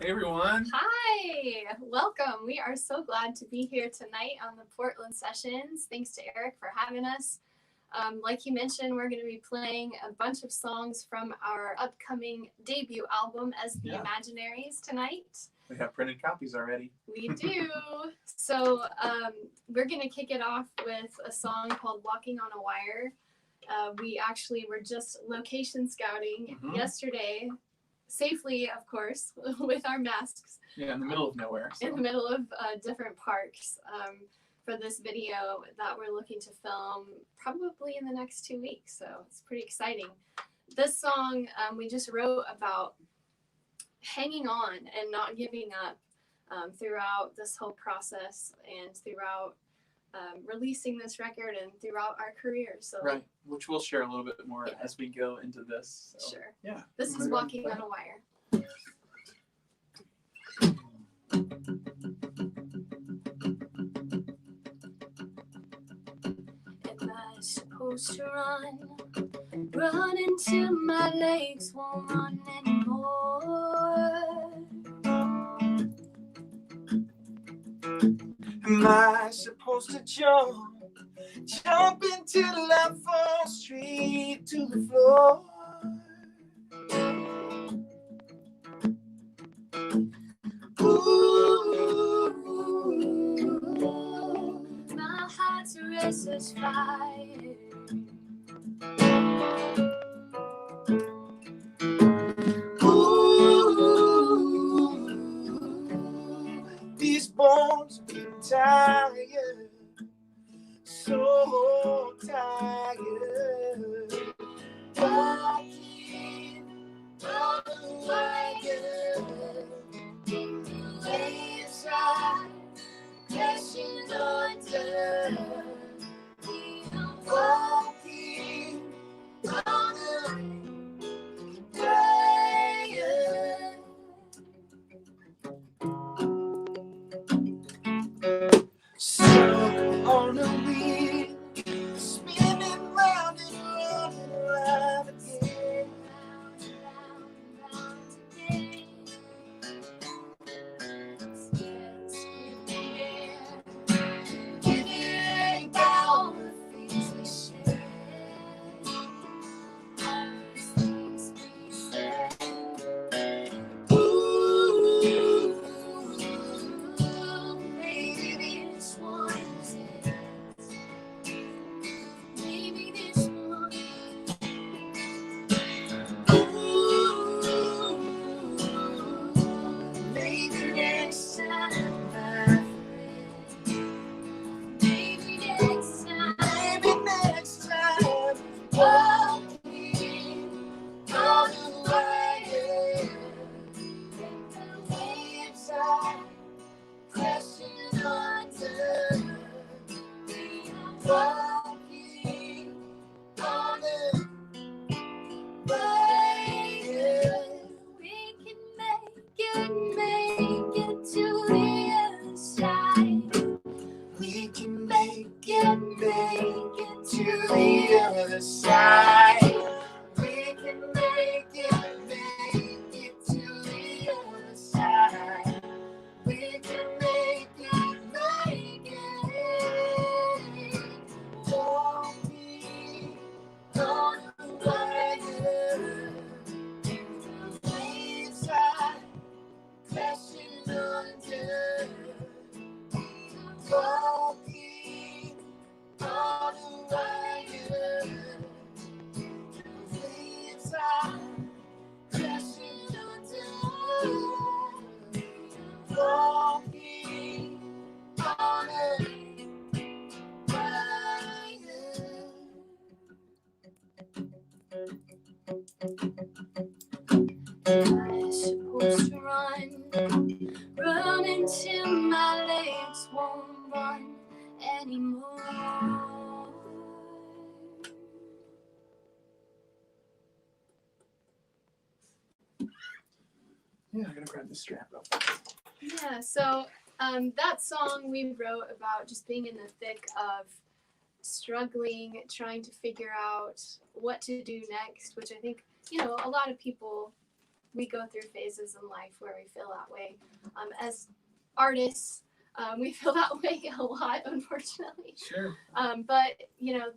Hey everyone. Hi, welcome. We are so glad to be here tonight on the Portland sessions. Thanks to Eric for having us. Like he mentioned, we're going to be playing a bunch of songs from our upcoming debut album as the Imaginaries tonight. We have printed copies already. We do. So we're going to kick it off with a song called Walking on a Wire. We actually were just location scouting yesterday, safely, of course, with our masks. Yeah, in the middle of nowhere. So. In the middle of different parks for this video that we're looking to film probably in the next 2 weeks. So it's pretty exciting. This song we just wrote about hanging on and not giving up throughout this whole process and throughout releasing this record and throughout our careers. So, right, which we'll share a little bit more as we go into this. So. Sure. Yeah. This is Walking on a Wire. Am I supposed to run until my legs won't run anymore? Am I supposed to jump until I fall straight to the floor? Ooh, my heart's a restless fire. Ooh, these bones get tired, so tired. Walking on a wire, the waves are crashing under. Walking on a wire. Stuck on a wheel, spinning round and round and round again. Am I supposed to run until my legs won't run anymore? Yeah, I'm gonna grab this strap up. Yeah, so that song we wrote about just being in the thick of struggling, trying to figure out what to do next, which I think, a lot of people we go through phases in life where we feel that way. As artists, we feel that way a lot, unfortunately. Sure. But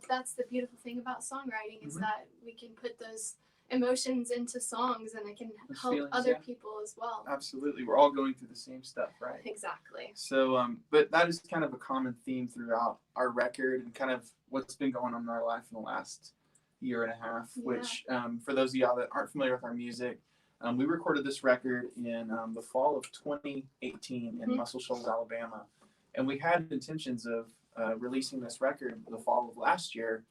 that's the beautiful thing about songwriting is that we can put those emotions into songs, and it can help other people as well. Absolutely, we're all going through the same stuff, right? Exactly. So, but that is kind of a common theme throughout our record and kind of what's been going on in our life in the last year and a half. Yeah. Which, for those of y'all that aren't familiar with our music, we recorded this record in the fall of 2018 in Muscle Shoals, Alabama, and we had intentions of releasing this record the fall of last year.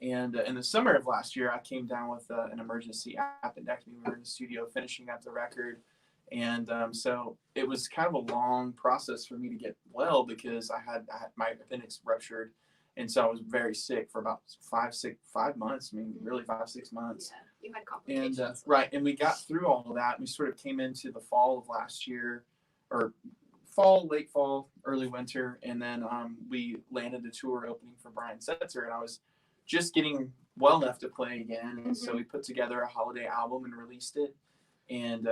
And in the summer of last year, I came down with an emergency appendectomy. We were in the studio finishing up the record. And so it was kind of a long process for me to get well because I had my appendix ruptured. And so I was very sick for about 5 months. I mean, really 5-6 months. Yeah, you had complications. And right. And we got through all of that. We sort of came into the fall of last year, or late fall, early winter. And then we landed a tour opening for Brian Setzer. And I was just getting well enough to play again. And so we put together a holiday album and released it. And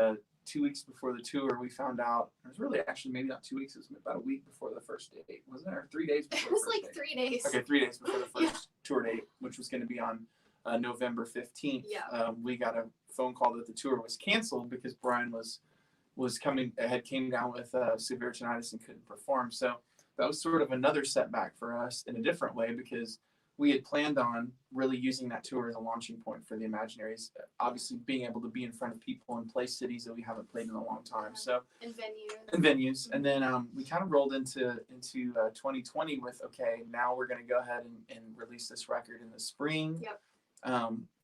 2 weeks before the tour, we found out, it was really actually maybe not 2 weeks, it was about a week before the first date, wasn't it? Or 3 days before It was like 3 days. Okay, 3 days before the first tour date, which was going to be on November 15th. Yeah. We got a phone call that the tour was canceled because Brian came down with severe tinnitus and couldn't perform. So that was sort of another setback for us in a different way because we had planned on really using that tour as a launching point for the Imaginaries, obviously being able to be in front of people and play cities that we haven't played in a long time. So and venues. And then we kind of rolled into 2020 with, okay, now we're going to go ahead and release this record in the spring. Yep.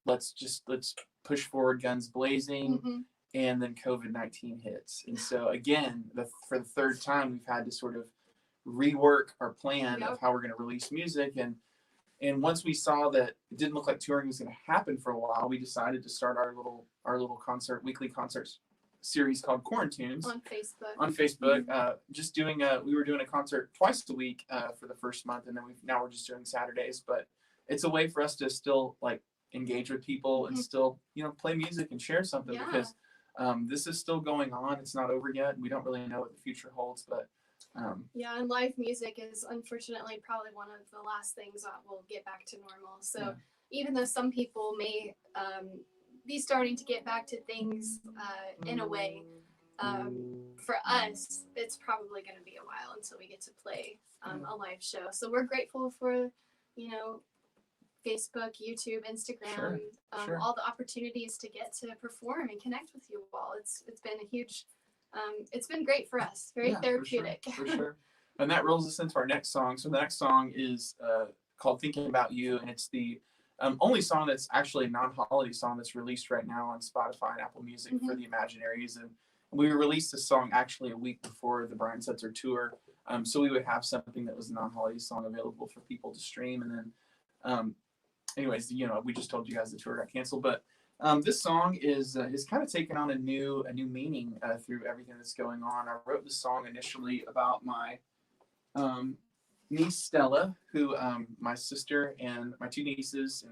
Let's push forward guns blazing. And then COVID-19 hits. And so again, for the third time, we've had to sort of rework our plan of how we're going to release music. And once we saw that it didn't look like touring was going to happen for a while, we decided to start our little weekly concert series called Quarantunes on Facebook. We were doing a concert twice a week for the first month, and then now we're just doing Saturdays. But it's a way for us to still like engage with people and still play music and share something because this is still going on. It's not over yet. We don't really know what the future holds, but. And live music is unfortunately probably one of the last things that will get back to normal. So even though some people may be starting to get back to things in a way, for us, it's probably going to be a while until we get to play a live show. So we're grateful for, Facebook, YouTube, Instagram, all the opportunities to get to perform and connect with you all. It's been a huge it's been great for us. Very therapeutic. For sure. And that rolls us into our next song. So the next song is called Thinking About You. And it's the only song that's actually a non-holiday song that's released right now on Spotify and Apple Music for the Imaginaries. And we released this song actually a week before the Brian Setzer tour. So we would have something that was a non-holiday song available for people to stream. And then, anyways, we just told you guys the tour got canceled. But this song is kind of taken on a new meaning through everything that's going on. I wrote this song initially about my niece Stella, who my sister and my two nieces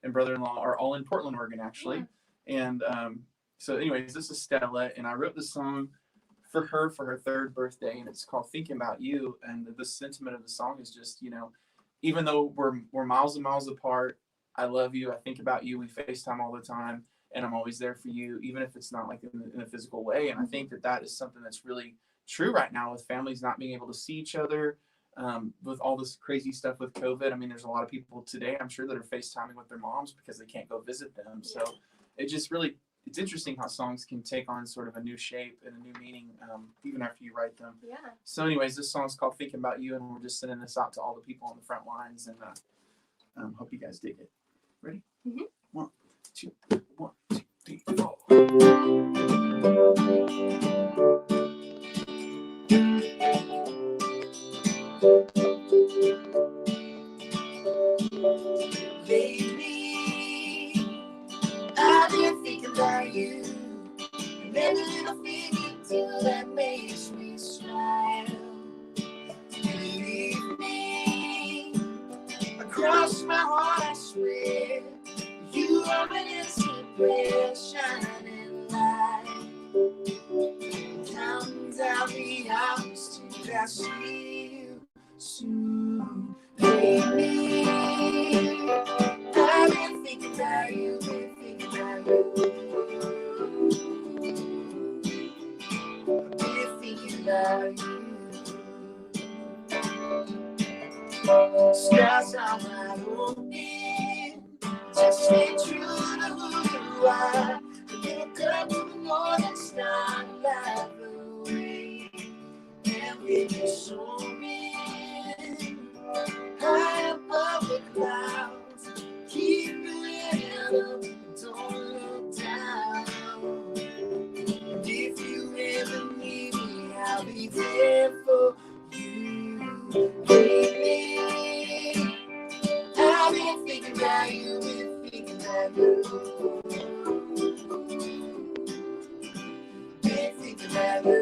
and brother-in-law are all in Portland, Oregon, actually. Yeah. And so anyways, this is Stella, and I wrote the song for her third birthday, and it's called Thinking About You. And the sentiment of the song is just, even though we're miles and miles apart, I love you. I think about you. We FaceTime all the time, and I'm always there for you, even if it's not like in a physical way. And I think that is something that's really true right now with families not being able to see each other, with all this crazy stuff with COVID. I mean, there's a lot of people today, I'm sure, that are FaceTiming with their moms because they can't go visit them. So it's interesting how songs can take on sort of a new shape and a new meaning, even after you write them. Yeah. So anyways, this song's called Thinking About You, and we're just sending this out to all the people on the front lines, and hope you guys dig it. Ready? Mm-hmm. 1, 2, 1, 2, 3, 4. Lately, I've been thinking about you. And every little thing you do that makes me smile. Believe me, across my heart I swear, you are an instant prayer, shining light. I'll see you soon. Lately, I've been thinking about you, been thinking about you. Been thinking about you. Stars are wide open. Just stay true to who you are. Look up to the northern star, light the way, and we be soaring high above the clouds. Keep your head up, don't look down. And if you ever need me, I'll be there for you. Lately, I've been thinking about you, been thinking about you. Been thinking about you.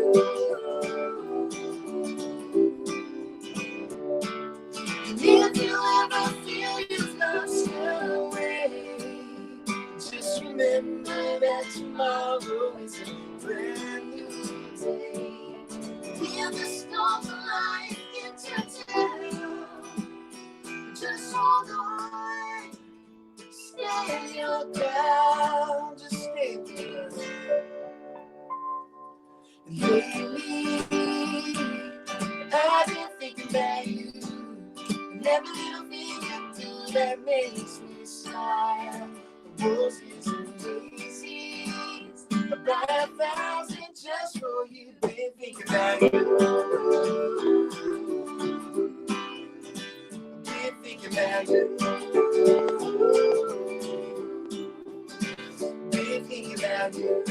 And if you ever feel you've lost your way, just remember that tomorrow is a brand new day. Feel the storms of life get you down. Just hold on, stay your ground, just stay there. Lately, I've been thinking about you, and every little thing you do that makes me smile. The roses and daisies, I buy 1,000 just for you. Been thinking about you. Been thinking about you. Been thinking about you.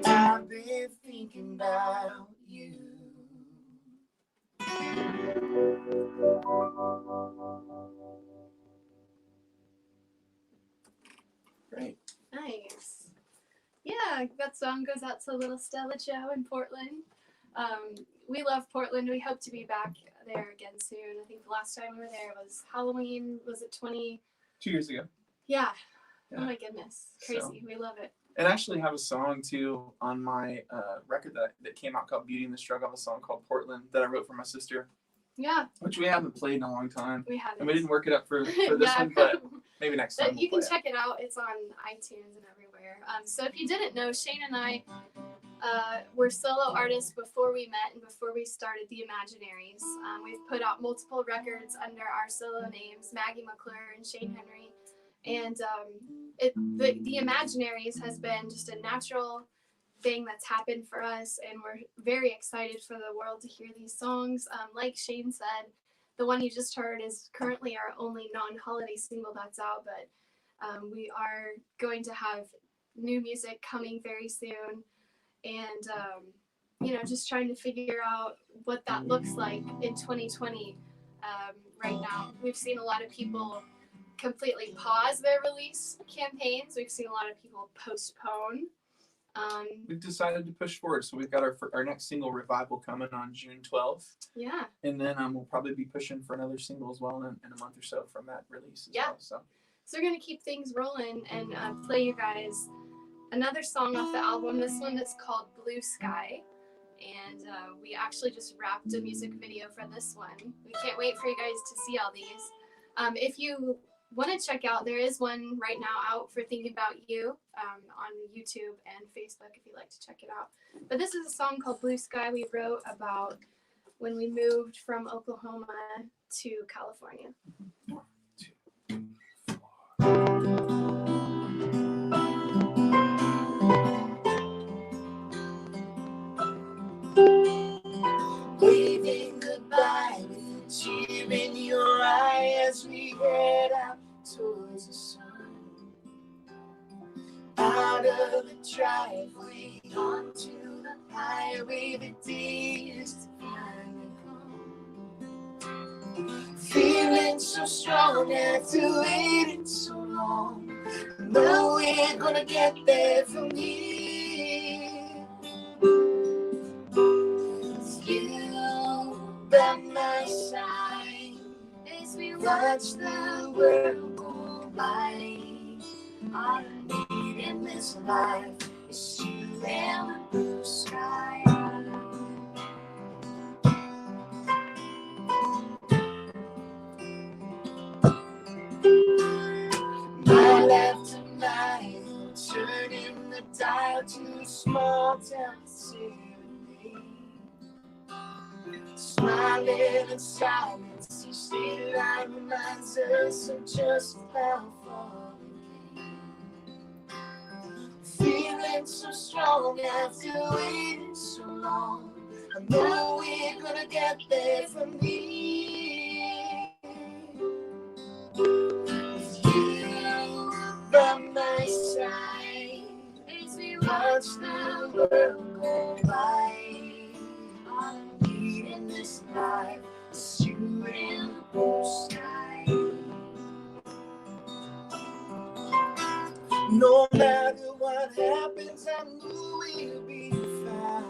I've been thinking about you. Great. Nice. Yeah, that song goes out to little Stella Joe in Portland. We love Portland. We hope to be back there again soon. I think the last time we were there was Halloween. Was it 2 years ago. Yeah. Yeah. Oh my goodness. Crazy. So. We love it. And I actually have a song too on my record that came out called Beauty and the Struggle. I have a song called Portland that I wrote for my sister, Yeah, which we haven't played in a long time. we have it. And we didn't work it up for this Yeah. one, but maybe next time. You we'll can play check it out. It's on iTunes and everywhere. So if you didn't know, Shane and I were solo artists before we met and before we started the Imaginaries. We've put out multiple records under our solo names, Maggie McClure and Shane Henry. And the Imaginaries has been just a natural thing that's happened for us, and we're very excited for the world to hear these songs. Like Shane said, the one you just heard is currently our only non-holiday single that's out, but we are going to have new music coming very soon, and just trying to figure out what that looks like in 2020. Right now, we've seen a lot of people completely pause their release campaigns. We've seen a lot of people postpone. We've decided to push forward, so we've got our next single, Revival, coming on June 12th. Yeah. And then we'll probably be pushing for another single as well in a month or so from that release as well. So we're going to keep things rolling and play you guys another song off the album. This one is called Blue Sky. And we actually just wrapped a music video for this one. We can't wait for you guys to see all these. If you want to check out, there is one right now out for Thinking About You on YouTube and Facebook if you'd like to check it out. But this is a song called Blue Sky we wrote about when we moved from Oklahoma to California. 1, 2, 4. Waving goodbye with a tear in your eye as we head out towards the sun. Out of the driveway onto the highway, the day is finally come. Feeling so strong after waiting so long. I know we're gonna get there for me. It's you by my side as we watch the world go by. All I need in this life is you and the blue sky. the dial to a small town city. Smiling in silence, each state line reminds us of just how far we came. Feeling so strong after waiting so long. I know we're gonna get there from me. With you by my side, as we watch the world go by. I'm leading this life, it's you in the blue sky. No matter what happens, I know we'll be fine.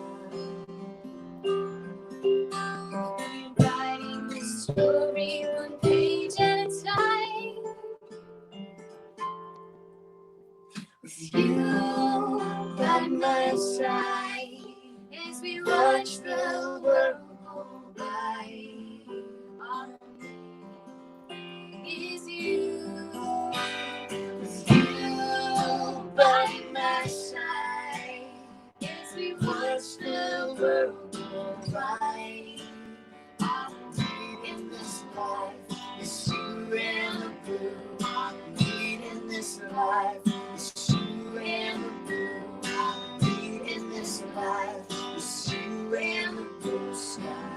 Writing this story one page at a time. With you by my side, as we watch the world go by. Is you, with you by my side, as we watch the world go by. I'm leading this life, it's you and the blue. I'm leading this life, it's you and the blue. I'm leading this life, it's you and the blue sky.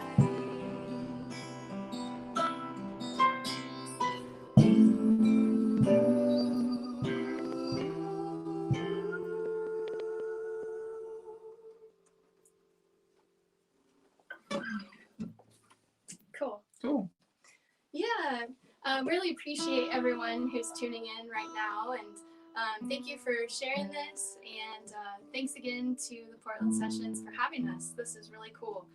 Cool. Cool. Yeah. Really appreciate everyone who's tuning in right now, and thank you for sharing this, and thanks again to the Portland Sessions for having us. This is really cool.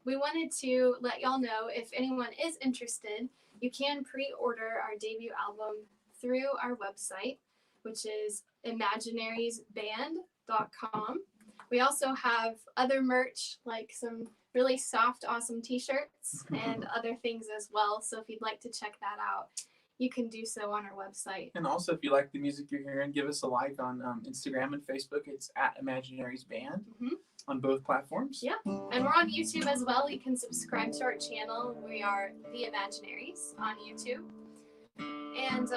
We wanted to let y'all know, if anyone is interested, you can pre-order our debut album through our website, which is imaginariesband.com. We also have other merch, like some really soft, awesome t-shirts and other things as well. So if you'd like to check that out, you can do so on our website. And also, if you like the music you're hearing, give us a like on Instagram and Facebook. It's at Imaginaries Band on both platforms. Yeah, and we're on YouTube as well. You can subscribe to our channel. We are The Imaginaries on YouTube. And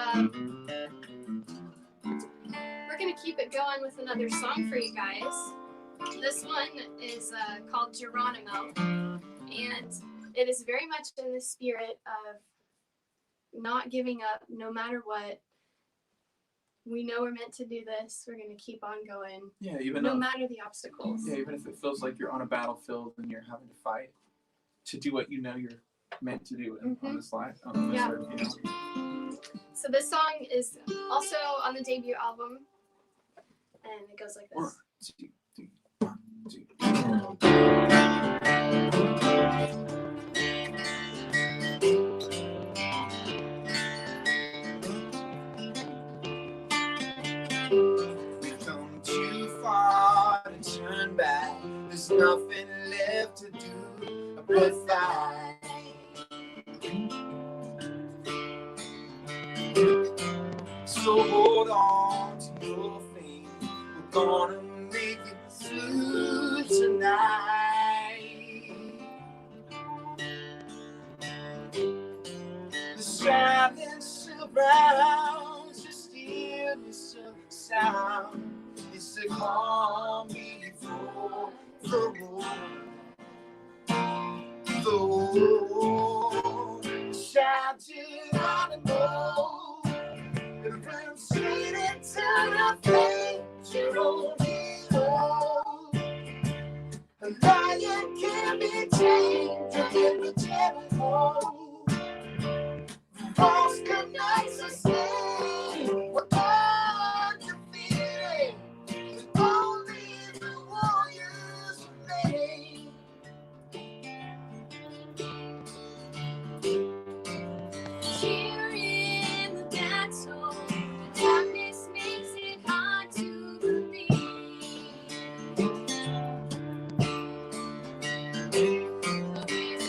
we're going to keep it going with another song for you guys. This one is called Geronimo, and it is very much in the spirit of not giving up no matter what. We know we're meant to do this. We're going to keep on going. Yeah, even no matter the obstacles. Yeah, even if it feels like you're on a battlefield and you're having to fight to do what you know you're meant to do on this life, on this earth, you know. So this song is also on the debut album, and it goes like this. 1, 2, 3, 1, 2. We've come too far to turn back. There's nothing left to do but fight. So hold on to your faith. We're gonna make it through tonight. The silence surrounds the stillness of the sound. It's the calm before the war. The war. Shout Geronimo. It runs straight into the face. You're only hope. A lion can be tamed. You can be Jericho. False good nights are staying. We're undefeated. With only the warriors remain. Here in the dark zone, the darkness makes it hard to believe. But we're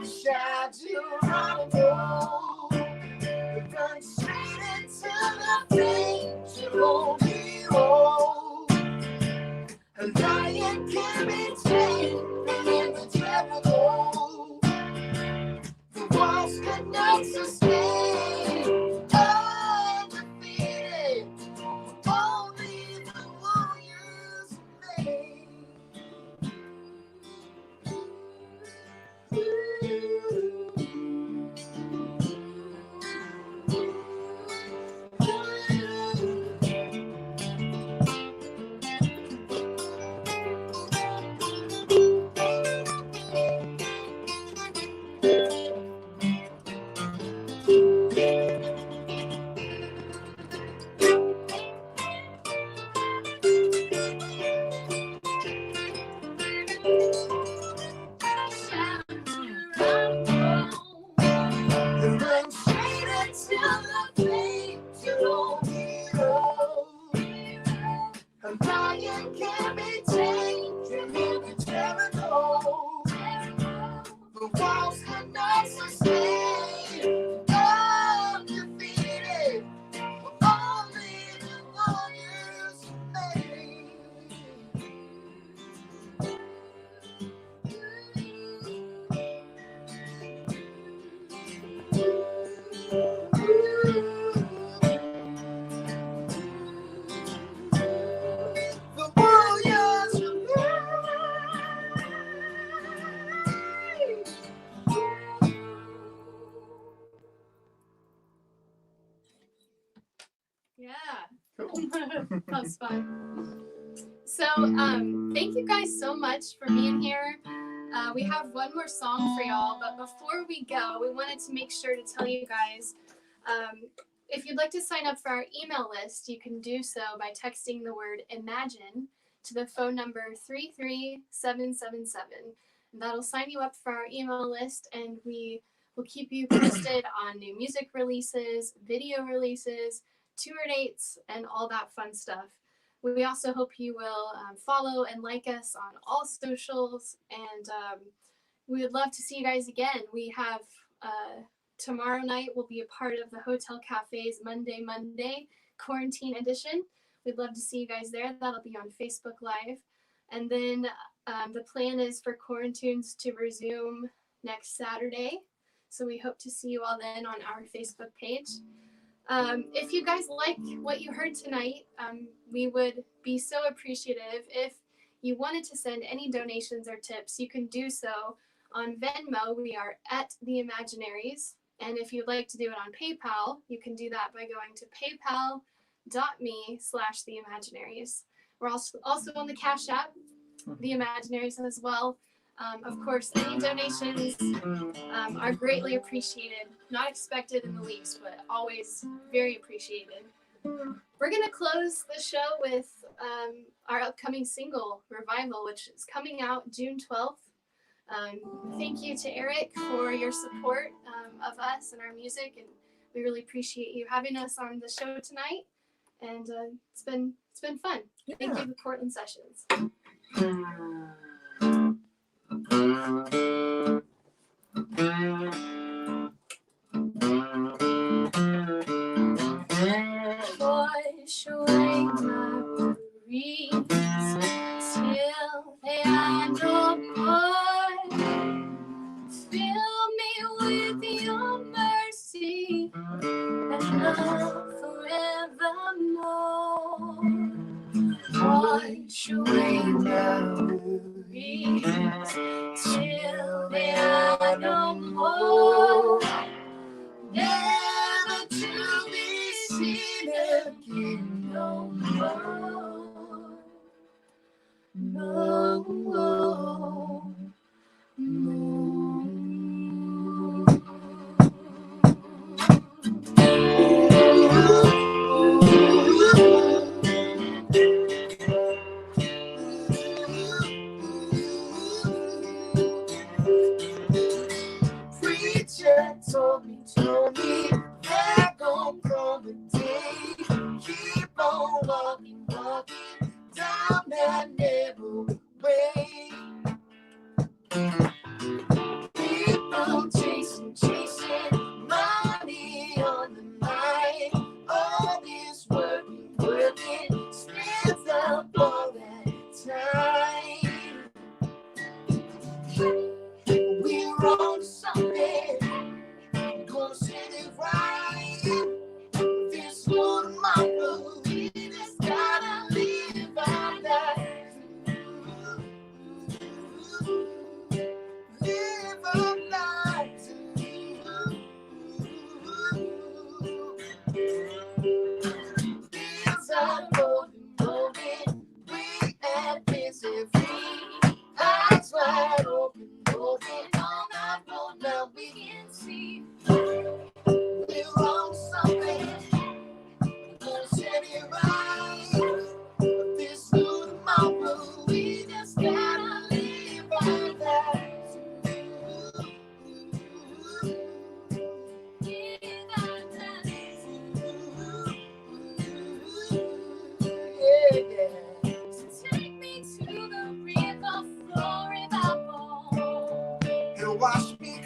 Shout Geronimo, run straight into the flames. You won't be wrong. A lion can be tamed in the terrible. The walls could not sustain. Undefeated, only the warriors remain. Run straight until the flames. You won't be wrong. A lion can be tamed. You hear the Jericho. The walls cannot sustain. Undefeated, only the warriors remain. The warriors Yeah. Cool. That was fun. So, thank you guys so much for being here. We have one more song for y'all, but before we go, we wanted to make sure to tell you guys, if you'd like to sign up for our email list, you can do so by texting the word imagine to the phone number 33777. And that'll sign you up for our email list, and we will keep you posted on new music releases, video releases, tour dates, and all that fun stuff. We also hope you will follow and like us on all socials, and we would love to see you guys again. We have tomorrow night will be a part of the Hotel Cafe's Monday Quarantine Edition. We'd love to see you guys there. That'll be on Facebook Live. And then the plan is for Quarantunes to resume next Saturday. So we hope to see you all then on our Facebook page. If you guys like what you heard tonight, we would be so appreciative if you wanted to send any donations or tips. You can do so on Venmo. We are at the Imaginaries. And if you'd like to do it on PayPal, you can do that by going to paypal.me/theimaginaries. We're also on the Cash App, the Imaginaries as well. Of course, any donations are greatly appreciated. Not expected in the least, but always very appreciated. We're going to close the show with our upcoming single, Revival, which is coming out June 12th. Thank you to Eric for your support of us and our music, and we really appreciate you having us on the show tonight. And it's been fun. Yeah. Thank you to Portland Sessions. Wash away my worries till they are no more. Fill me with your mercy and love forevermore. Wash away my worries till they are no more. Never to be seen again no more. No more. Preacher told me, they're gonna come a day. Keep on walking down that narrow way. wash me